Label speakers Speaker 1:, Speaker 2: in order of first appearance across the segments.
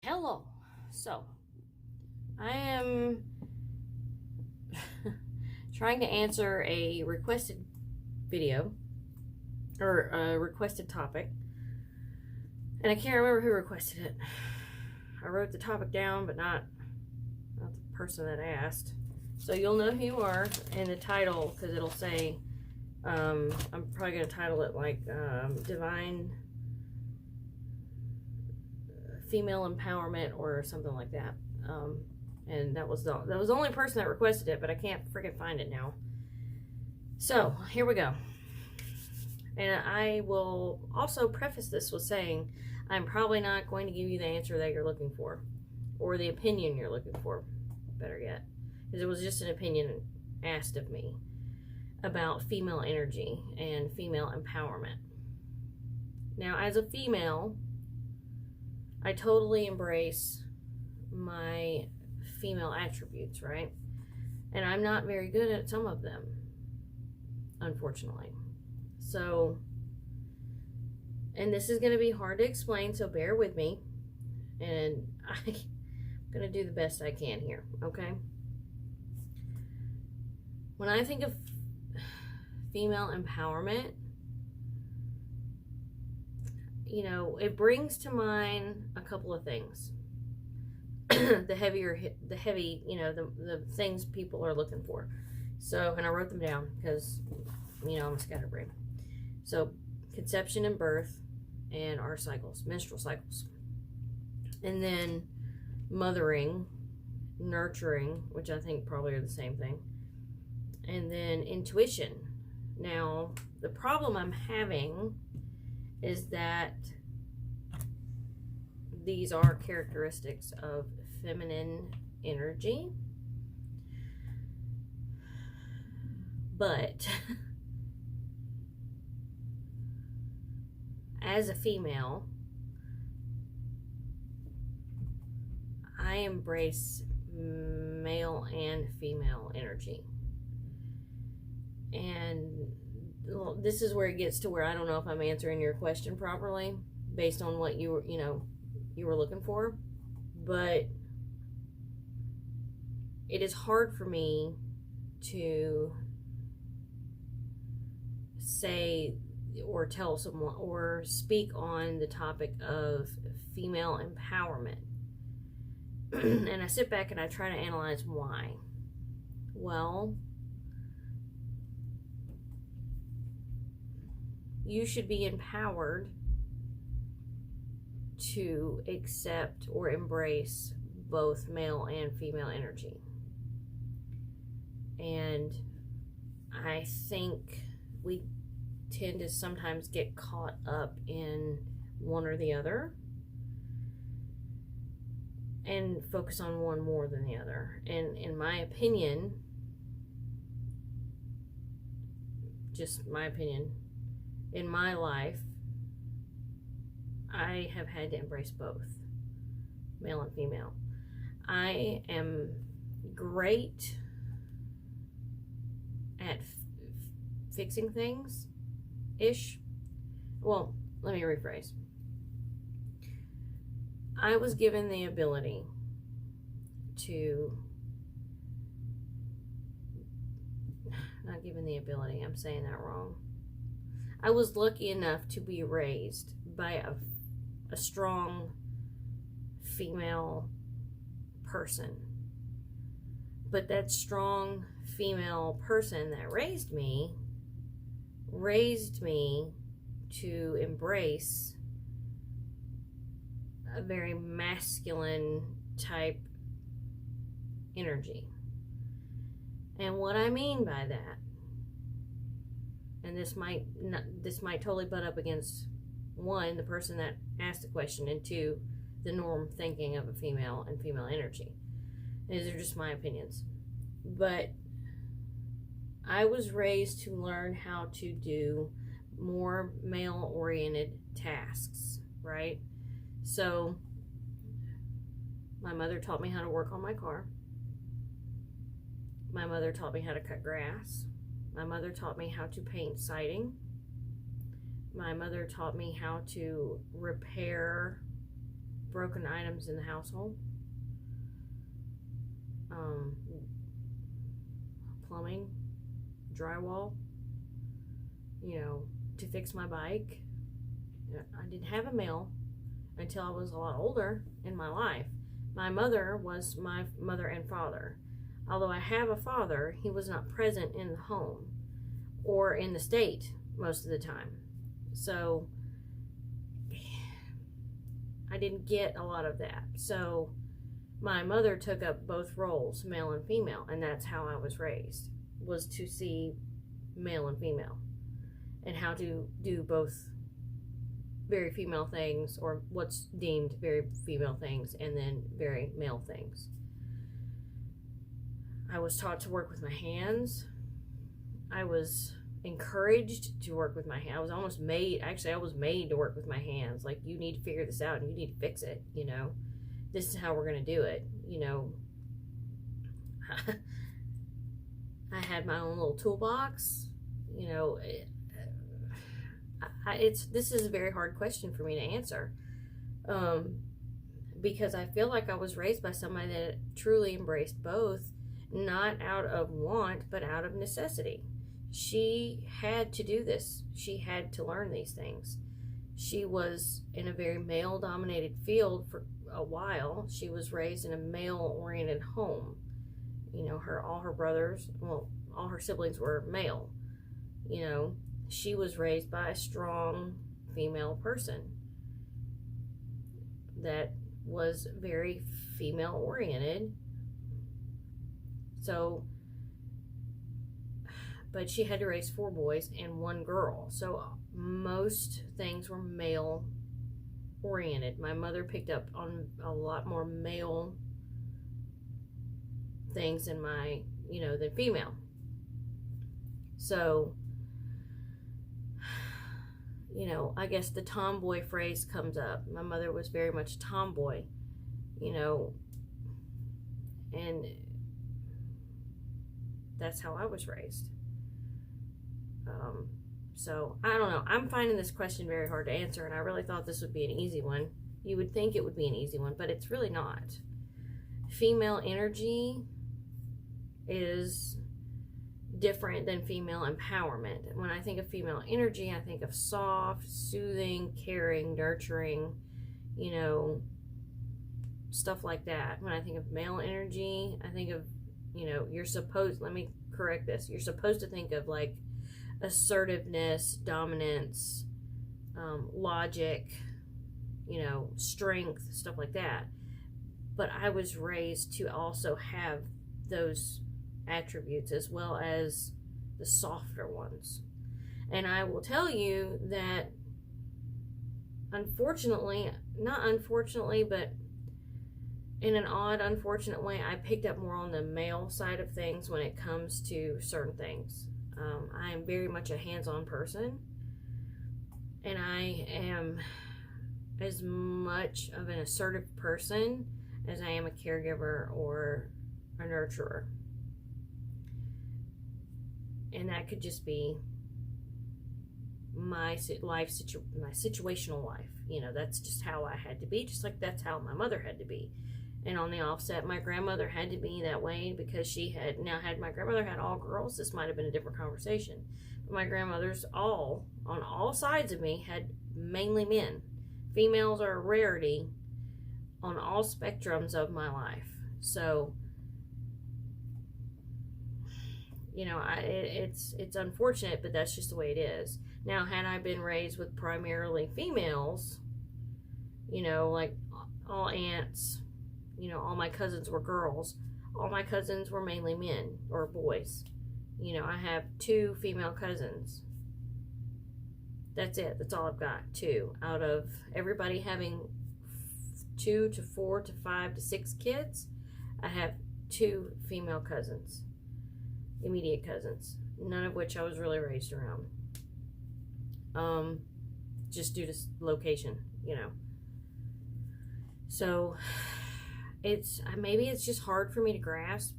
Speaker 1: Hello. So, I am trying to answer a requested video or a requested topic, and I can't remember who requested it. I wrote the topic down, but not the person that asked. So you'll know who you are in the title because it'll say. I'm probably gonna title it like Divine Female Empowerment or something like that. And that was the only person that requested it, but I can't freaking find it now. So here we go. And I will also preface this with saying I'm probably not going to give you the answer that you're looking for, or the opinion you're looking for, better yet, because it was just an opinion asked of me about female energy and female empowerment. Now, as a female, I totally embrace my female attributes, right? And I'm not very good at some of them, unfortunately. So, and this is going to be hard to explain, so bear with me. And I'm going to do the best I can here, okay? When I think of female empowerment, you know, it brings to mind a couple of things. the heavy, you know, the things people are looking for. So, and I wrote them down because, you know, I'm a scatterbrain. So, conception and birth and our cycles, menstrual cycles. And then mothering, nurturing, which I think probably are the same thing. And then intuition. Now, the problem I'm having is that these are characteristics of feminine energy, but as a female, I embrace male and female energy. And this is where it gets to where I don't know if I'm answering your question properly based on what you were looking for, but it is hard for me to say or tell someone or speak on the topic of female empowerment. And I sit back and I try to analyze why. Well, you should be empowered to accept or embrace both male and female energy. And I think we tend to sometimes get caught up in one or the other and focus on one more than the other. And in my opinion, just my opinion, in my life, I have had to embrace both, male and female. I am great at fixing things-ish. Well, let me rephrase. I was given the ability to, not given the ability, I'm saying that wrong. I was lucky enough to be raised by a strong female person. But that strong female person that raised me to embrace a very masculine type energy. And what I mean by that, and this might totally butt up against, one, the person that asked the question, and two, the norm thinking of a female and female energy. These are just my opinions. But I was raised to learn how to do more male-oriented tasks, right? So my mother taught me how to work on my car. My mother taught me how to cut grass. My mother taught me how to paint siding. My mother taught me how to repair broken items in the household. Plumbing, drywall, to fix my bike. I didn't have a male until I was a lot older in my life. My mother was my mother and father. Although I have a father, he was not present in the home or in the state most of the time. So I didn't get a lot of that. So my mother took up both roles, male and female, and that's how I was raised, was to see male and female and how to do both very female things, or what's deemed very female things, and then very male things. I was taught to work with my hands. I was encouraged to work with my hands. I was almost made, actually I was made to work with my hands. Like, you need to figure this out and you need to fix it, This is how we're going to do it, I had my own little toolbox, this is a very hard question for me to answer, because I feel like I was raised by somebody that truly embraced both, not out of want, but out of necessity. She had to do this. She had to learn these things. She was in a very male-dominated field for a while. She was raised in a male-oriented home. All her brothers, all her siblings were male. She was raised by a strong female person that was very female-oriented. So, but she had to raise 4 boys and 1 girl. So most things were male-oriented. My mother picked up on a lot more male things than than female. So, I guess the tomboy phrase comes up. My mother was very much tomboy, and that's how I was raised. So I don't know. I'm finding this question very hard to answer, and I really thought this would be an easy one. You would think it would be an easy one, but it's really not. Female energy is different than female empowerment. When I think of female energy, I think of soft, soothing, caring, nurturing, stuff like that. When I think of male energy, I think of, let me correct this. You're supposed to think of like assertiveness, dominance, logic, strength, stuff like that. But I was raised to also have those attributes as well as the softer ones. And I will tell you that unfortunately, not unfortunately, but in an odd, unfortunate way, I picked up more on the male side of things when it comes to certain things. I am very much a hands-on person, and I am as much of an assertive person as I am a caregiver or a nurturer. And that could just be my situational life. That's just how I had to be, just like that's how my mother had to be. And on the offset, my grandmother had to be that way because my grandmother had all girls. This might have been a different conversation. But my grandmothers on all sides of me, had mainly men. Females are a rarity on all spectrums of my life. So, it's unfortunate, but that's just the way it is. Now, had I been raised with primarily females, like all aunts, all my cousins were girls. All my cousins were mainly men or boys. I have 2 female cousins. That's it. That's all I've got. 2 out of everybody having 2 to 4 to 5 to 6 kids. I have 2 female cousins, immediate cousins, none of which I was really raised around. Just due to location, So maybe it's just hard for me to grasp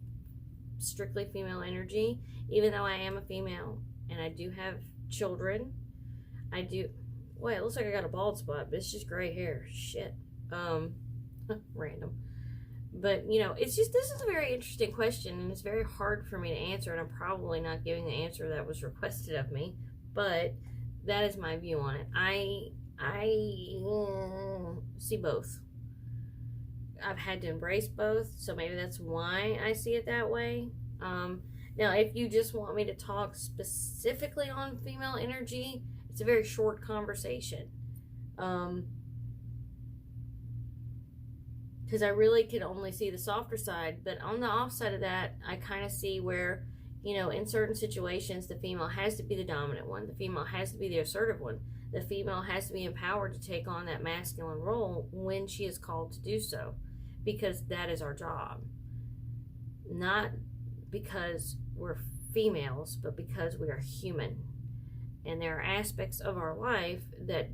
Speaker 1: strictly female energy, even though I am a female and I do have children. Wait, it looks like I got a bald spot, but it's just gray hair. Shit. Random. But, you know, it's just, this is a very interesting question, and it's very hard for me to answer, and I'm probably not giving the answer that was requested of me, but that is my view on it. I see both. I've had to embrace both, so maybe that's why I see it that way. Now, if you just want me to talk specifically on female energy, it's a very short conversation. Because I really can only see the softer side, but on the off side of that, I kind of see where, you know, in certain situations, the female has to be the dominant one. The female has to be the assertive one. The female has to be empowered to take on that masculine role when she is called to do so, because that is our job. Not because we're females, but because we are human. And there are aspects of our life that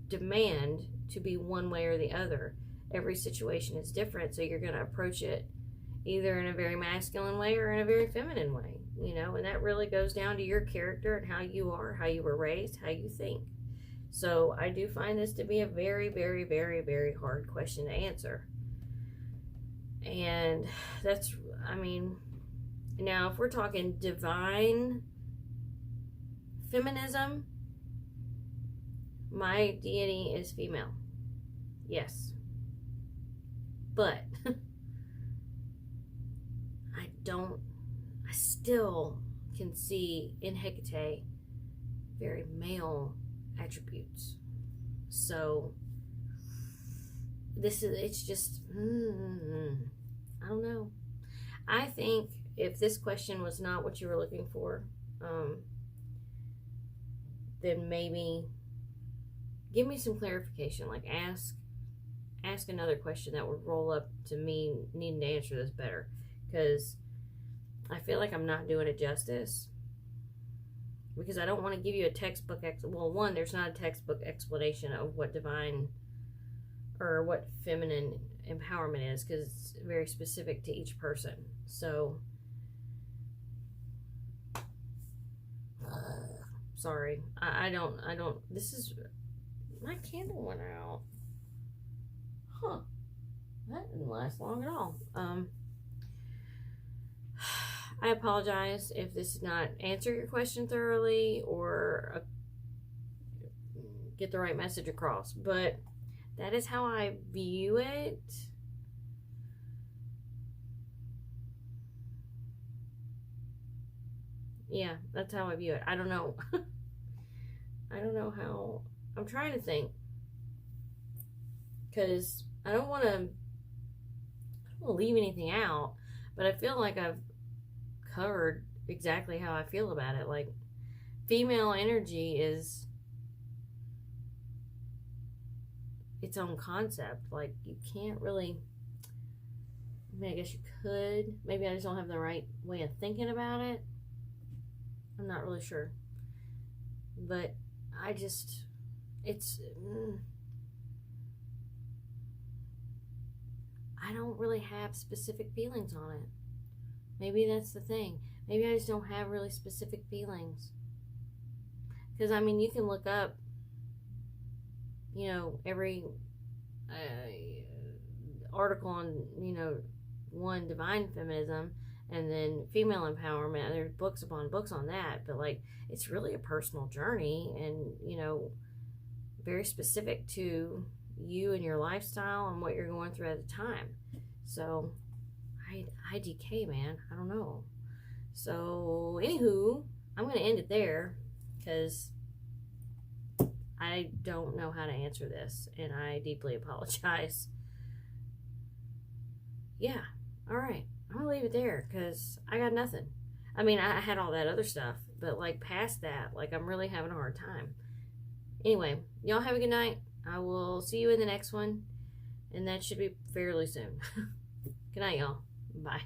Speaker 1: demand to be one way or the other. Every situation is different, so you're going to approach it either in a very masculine way or in a very feminine way, you know, and that really goes down to your character and how you are, how you were raised, how you think. So I do find this to be a very, very, very, very hard question to answer. And that's, I mean, now if we're talking divine feminism, my deity is female. Yes. But I still can see in Hecate very male attributes. So it's just, I don't know. I think if this question was not what you were looking for, then maybe give me some clarification, like ask another question that would roll up to me needing to answer this better, because I feel like I'm not doing it justice, because I don't want to give you a textbook well, one, there's not a textbook explanation of what divine or what feminine empowerment is, because it's very specific to each person. So sorry, I don't this is, my candle went out. Huh. That didn't last long at all. I apologize if this did not answer your question thoroughly or get the right message across, but that is how I view it. Yeah, that's how I view it. I don't know. I don't know how. I'm trying to think, because I don't want to leave anything out, but I feel like I've covered exactly how I feel about it. Like, female energy is its own concept. Like, you can't really, I mean, I guess you could. Maybe I just don't have the right way of thinking about it. I'm not really sure. But I just, it's, I don't really have specific feelings on it. Maybe that's the thing. Maybe I just don't have really specific feelings. Because, I mean, you can look up, you know, every article on, you know, one, divine feminism, and then female empowerment, and there's books upon books on that, but, like, it's really a personal journey, and, you know, very specific to you and your lifestyle and what you're going through at the time. So IDK, man, I don't know. So anywho, I'm going to end it there, because I don't know how to answer this, and I deeply apologize. Yeah, all right, I'm going to leave it there, because I got nothing. I mean, I had all that other stuff, but, like, past that, like, I'm really having a hard time. Anyway, y'all have a good night. I will see you in the next one, and that should be fairly soon. Good night, y'all. Bye.